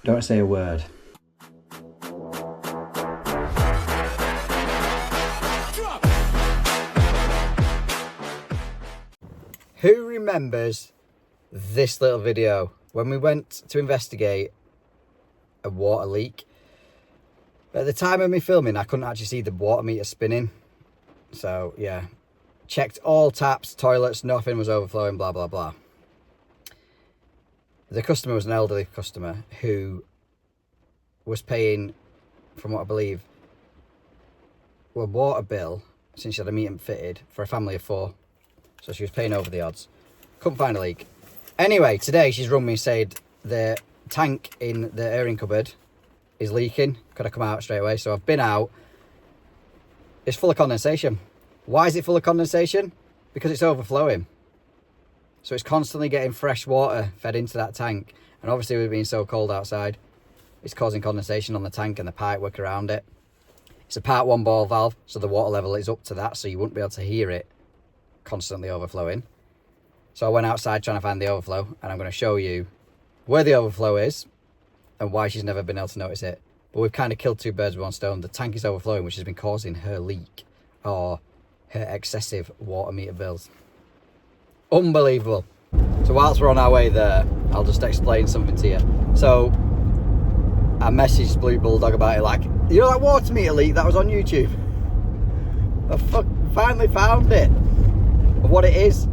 Don't say a word. Who remembers this little video when we went to investigate a water leak? At the time of me filming, I couldn't actually see the water meter spinning. So yeah, checked all taps, toilets, nothing was overflowing, blah, blah, blah. The customer was an elderly customer who was paying, from what I believe, a water bill, since she had a meter fitted, for a family of 4. So she was paying over the odds. Couldn't find a leak. Anyway, today she's rung me and said the tank in the airing cupboard is leaking. Could I come out straight away? So I've been out. It's full of condensation. Why is it full of condensation? Because it's overflowing. So it's constantly getting fresh water fed into that tank. And obviously with it being so cold outside, it's causing condensation on the tank and the pipe work around it. It's a part 1 ball valve, so the water level is up to that, so you wouldn't be able to hear it constantly overflowing. So I went outside trying to find the overflow, and I'm going to show you where the overflow is and why she's never been able to notice it. But we've kind of killed 2 birds with 1 stone. The tank is overflowing, which has been causing her leak or her excessive water meter bills. Unbelievable. So whilst we're on our way there, I'll just explain something to you. So I messaged Blue Bulldog about it, like, you know that water meter leak that was on YouTube? I finally found it. But what it is,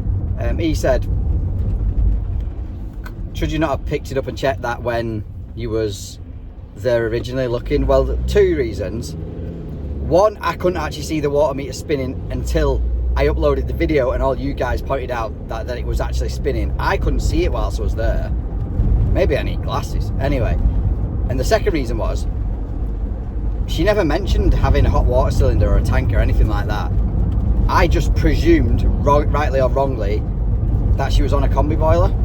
he said, should you not have picked it up and checked that when you was there originally looking? Well, 2 reasons. 1, I couldn't actually see the water meter spinning until I uploaded the video and all you guys pointed out that it was actually spinning. I couldn't see it whilst I was there. Maybe I need glasses. Anyway, and the second reason was, she never mentioned having a hot water cylinder or a tank or anything like that. I just presumed, rightly or wrongly, that she was on a combi boiler.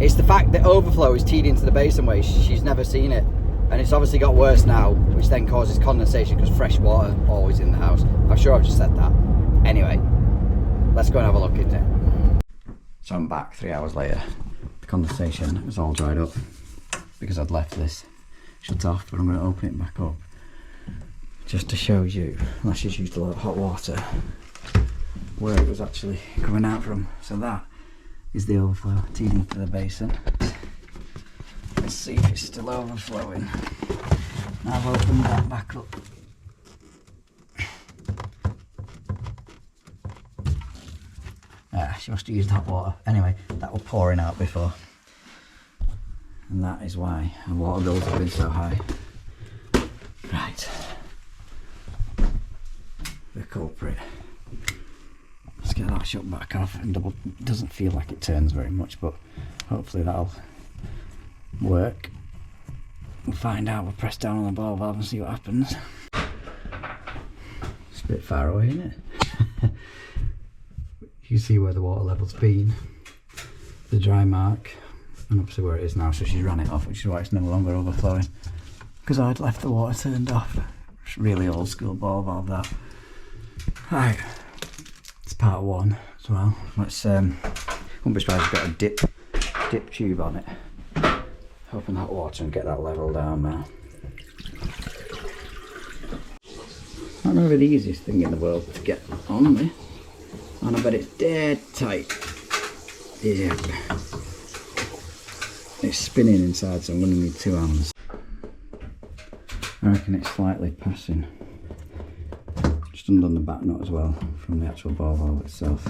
It's the fact that overflow is teed into the basin way. She's never seen it. And it's obviously got worse now, which then causes condensation because fresh water always in the house. I'm sure I've just said that. Anyway, let's go and have a look at it. So I'm back 3 hours later. The condensation is all dried up because I'd left this shut off, but I'm going to open it back up just to show you, unless she's used a lot of hot water, where it was actually coming out from. So that is the overflow teed into the basin. Let's see if it's still overflowing. Now I've opened that back up. She must have used hot water. Anyway, that was pouring out before. And that is why the water bills have been so high. Right. The culprit. Let's get that shut back off. And it doesn't feel like it turns very much, but hopefully that'll work. We'll find out. We'll press down on the ball valve and see what happens. It's a bit far away, isn't it? You can see where the water level's been, the dry mark, and obviously where it is now. So she's run it off, which is why it's no longer overflowing, because I'd left the water turned off. It's really old school ball valve, that. Right, it's part 1 as well. Let's wouldn't be surprised it's got a dip tube on it. Open that water and get that level down now. Not really the easiest thing in the world to get on with. And I bet it's dead tight. Yeah. It's spinning inside, so I'm going to need 2 hands. I reckon it's slightly passing. Just undone the back nut as well from the actual ball valve itself.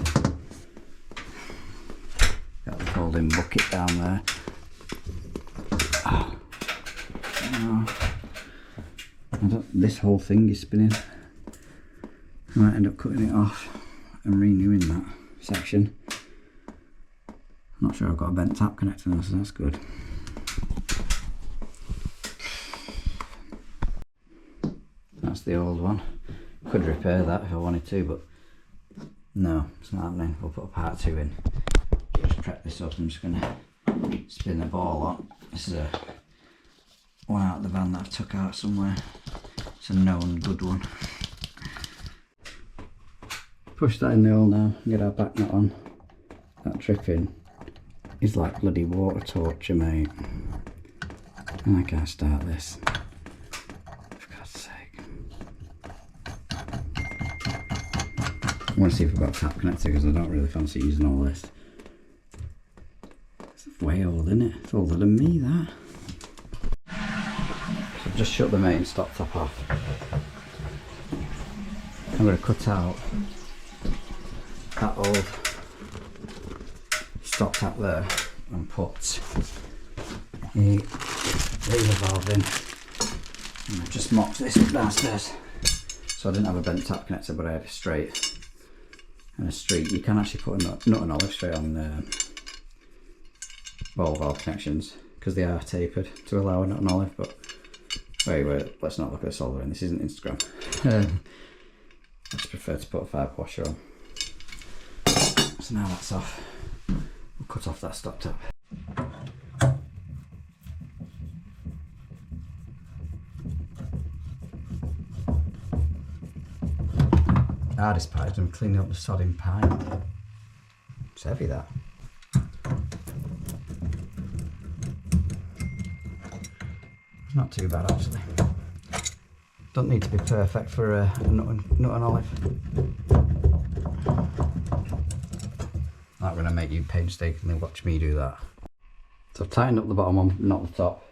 Got the folding bucket down there. Oh. This whole thing is spinning. I might end up cutting it off and renewing that section. I'm not sure I've got a bent tap connector now, so that's good. That's the old one. Could repair that if I wanted to, but no, it's not happening. We'll put a part 2 in. Just prep this up. I'm just going to spin the ball on. This is a one out of the van that I've took out somewhere. It's a known good one. Push that in the hole now and get our back nut on. That tripping is like bloody water torture, mate. And I can't start this. For God's sake. I want to see if I've got a tap connector because I don't really fancy using all this. It's way old, isn't it? It's older than me, that. So I've just shut the main stop top off. I'm going to cut out that old stop tap there and put the lever valve in. And I've just mocked this up downstairs. So I didn't have a bent tap connector, but I had a straight and a street. You can actually put a nut and olive straight on ball valve connections because they are tapered to allow a nut and olive. But wait, let's not look at the soldering. This isn't Instagram. I just prefer to put a fibre washer on. So now that's off. We'll cut off that stop tap. Hardest part is I'm cleaning up the sodding pipe. It's heavy, that. It's not too bad actually. Don't need to be perfect for a nut and olive. Not going to make you painstakingly watch me do that. So I've tightened up the bottom one, not the top.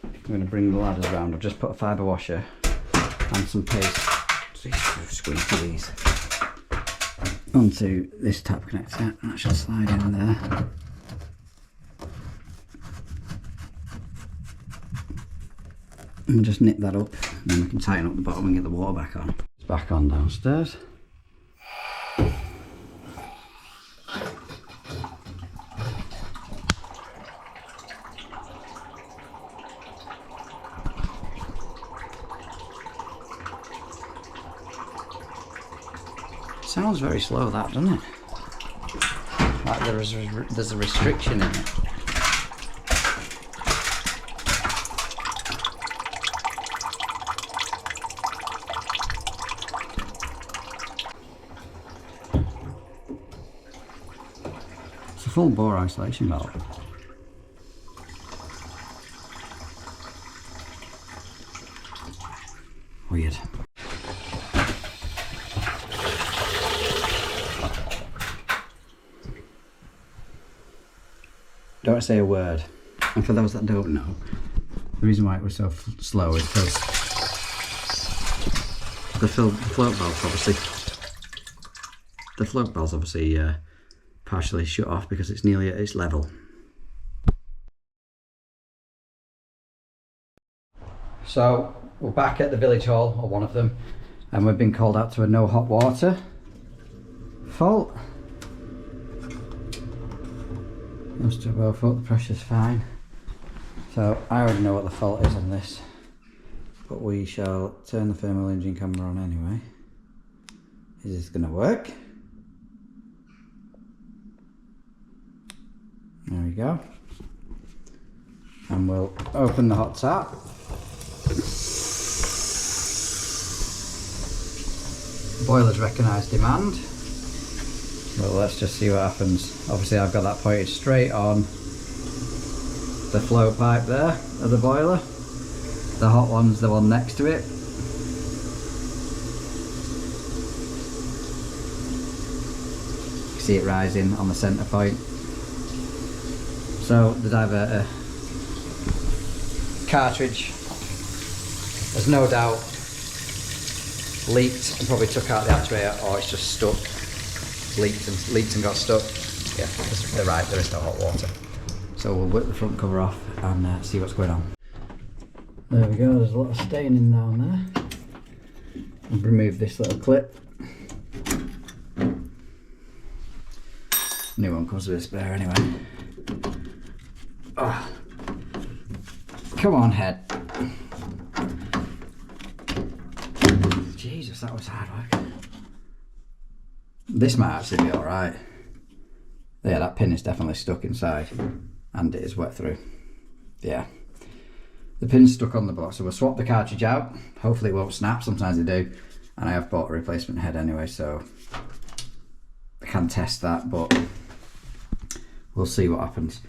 I'm going to bring the ladders around. I've just put a fibre washer and some paste. Squeeze these onto this tap connector, and that should slide in there. And just nip that up, and then we can tighten up the bottom and get the water back on. It's back on downstairs. Sounds very slow, that, doesn't it? Like there's a restriction in it. It's a full bore isolation valve. Weird. Don't say a word. And for those that don't know, the reason why it was so slow is because the float valve's obviously partially shut off because it's nearly at its level. So we're back at the village hall, or one of them, and we've been called out to a no hot water fault. Must have both up, the pressure's fine. So I already know what the fault is on this, but we shall turn the thermal imaging camera on anyway. Is this going to work? There we go. And we'll open the hot tap. Boiler's recognised demand. Well, let's just see what happens. Obviously I've got that pointed straight on the flow pipe there of the boiler. The hot one's the one next to it. You see it rising on the centre point. So the diverter cartridge has no doubt leaked and probably took out the actuator, or it's just stuck. Leaked and got stuck. Yeah, they're right, there is no hot water. So we'll whip the front cover off and see what's going on. There we go, there's a lot of staining down there. I'll remove this little clip. New one comes with a spare anyway. Oh. Come on, head. Jesus, that was hard work. This might actually be alright. Yeah, that pin is definitely stuck inside and it is wet through. Yeah. The pin's stuck on the box, so we'll swap the cartridge out. Hopefully it won't snap, sometimes they do. And I have bought a replacement head anyway, so I can test that, but we'll see what happens.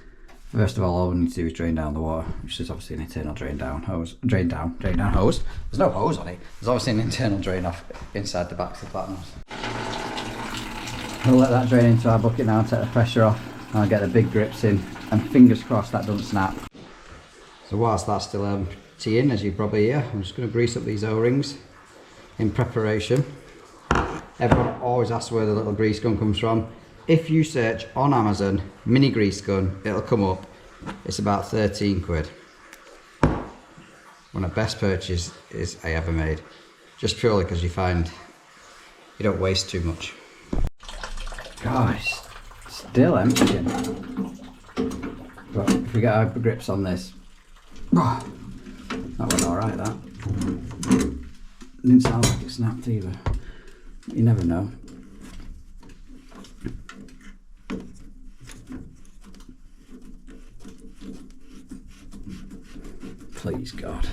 First of all we need to do is drain down the water, which is obviously an internal drain down hose. Drain down hose. There's no hose on it. There's obviously an internal drain off inside the Baxi Platinums. We'll let that drain into our bucket now and take the pressure off. And I'll get the big grips in, and fingers crossed that doesn't snap. So whilst that's still emptying, as you probably hear, I'm just going to grease up these O-rings in preparation. Everyone always asks where the little grease gun comes from. If you search on Amazon mini grease gun, it'll come up. It's about 13 quid. One of the best purchases I ever made, just purely because you find you don't waste too much. Gosh, still emptying. But if we get our grips on this, that went alright, that. Didn't sound like it snapped either. You never know. Please God.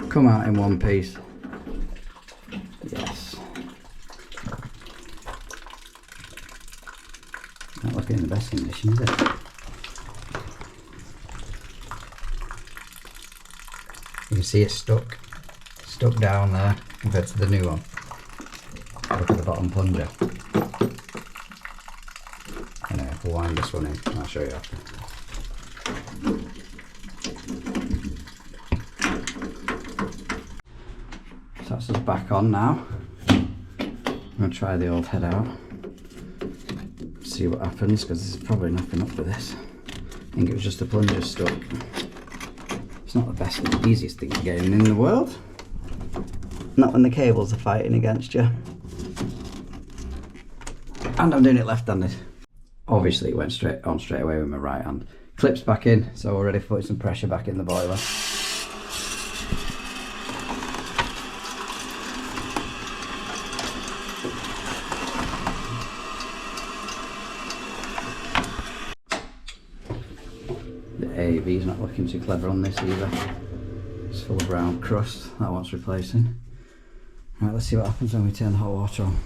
Come out in one piece. Yes. Not looking in the best condition, is it? You can see it's stuck down there compared to the new one. Look at the bottom plunger. Anyway, we'll wind this one in and I'll show you after. So that's us back on now. I'm going to try the old head out. See what happens, because there's probably nothing up with this. I think it was just the plunger stuck. It's not the best and the easiest thing to get in the world. Not when the cables are fighting against you. And I'm doing it left-handed. Obviously it went straight away with my right hand. Clips back in, so we're ready for putting some pressure back in the boiler. The AAV's not looking too clever on this either. It's full of brown crust, that wants replacing. Right, let's see what happens when we turn the hot water on.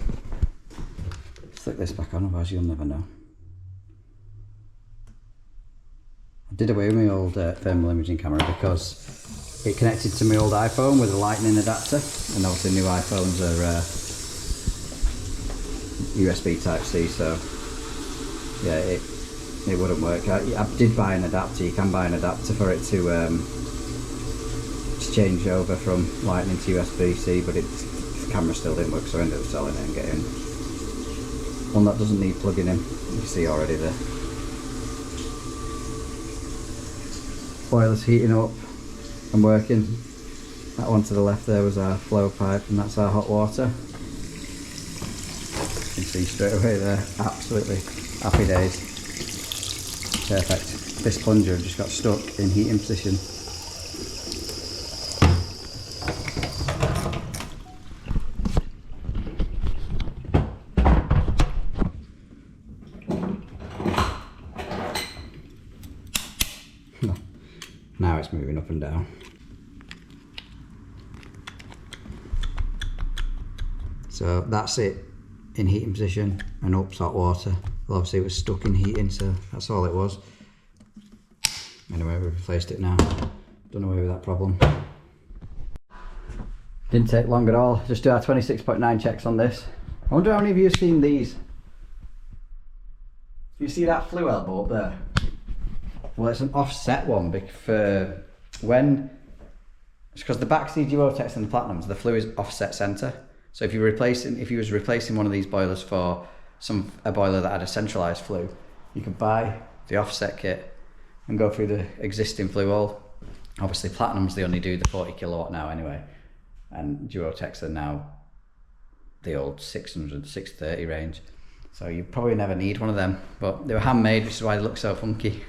Flick this back on, otherwise you'll never know. I did away with my old thermal imaging camera because it connected to my old iPhone with a lightning adapter, and obviously new iPhones are USB Type-C, so yeah, it wouldn't work. I did buy an adapter. You can buy an adapter for it to change over from lightning to USB-C, but the camera still didn't work, so I ended up selling it and getting one that doesn't need plugging in. You can see already the boiler's heating up and working. That one to the left there was our flow pipe, and that's our hot water. You can see straight away there, absolutely happy days. Perfect. This plunger just got stuck in heating position. Now it's moving up and down. So that's it in heating position, and up's hot water. Well, obviously it was stuck in heating, so that's all it was. Anyway, we've replaced it now. Done away with that problem. Didn't take long at all. Just do our 26.9 checks on this. I wonder how many of you have seen these. You see that flue elbow up there? Well, it's an offset one for when, it's because the Baxi Duotex and the Platinums, the flue is offset center. So if you was replacing one of these boilers for a boiler that had a centralized flue, you could buy the offset kit and go through the existing flue hole. Obviously Platinums, they only do the 40 kilowatt now anyway, and Duotex are now the old 600, 630 range. So you probably never need one of them, but they were handmade, which is why they look so funky.